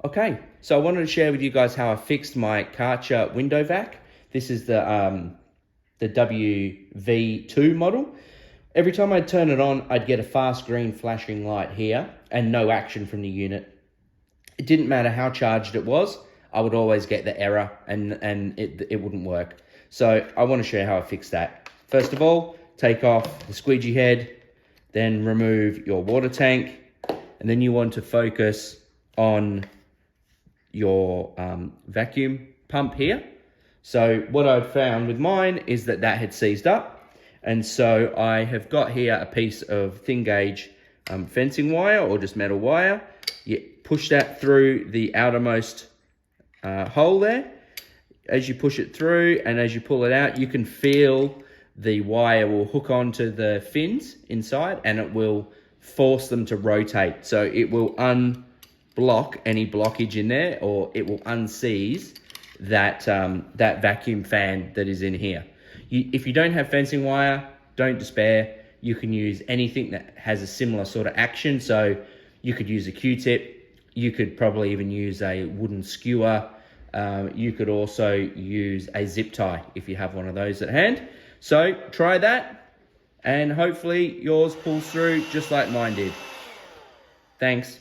Okay, so I wanted to share with you guys how I fixed my Karcher window vac. This is the WV2 model. Every time I'd turn it on, I'd get a fast green flashing light here and no action from the unit. It didn't matter how charged it was, I would always get the error and it wouldn't work. So I want to show you how I fixed that. First of all, take off the squeegee head, then remove your water tank, and then you want to focus on your vacuum pump here. So what I've found with mine is that had seized up, and so I have got here a piece of thin gauge fencing wire or just metal wire. You push that through the outermost hole there. As you push it through and as you pull it out, you can feel the wire will hook onto the fins inside and it will force them to rotate. So it will unblock any blockage in there, or it will unseize that vacuum fan that is in here. If you don't have fencing wire, don't despair. You can use anything that has a similar sort of action. So you could use a Q-tip. You could probably even use a wooden skewer. You could also use a zip tie if you have one of those at hand. So try that and hopefully yours pulls through just like mine did. Thanks.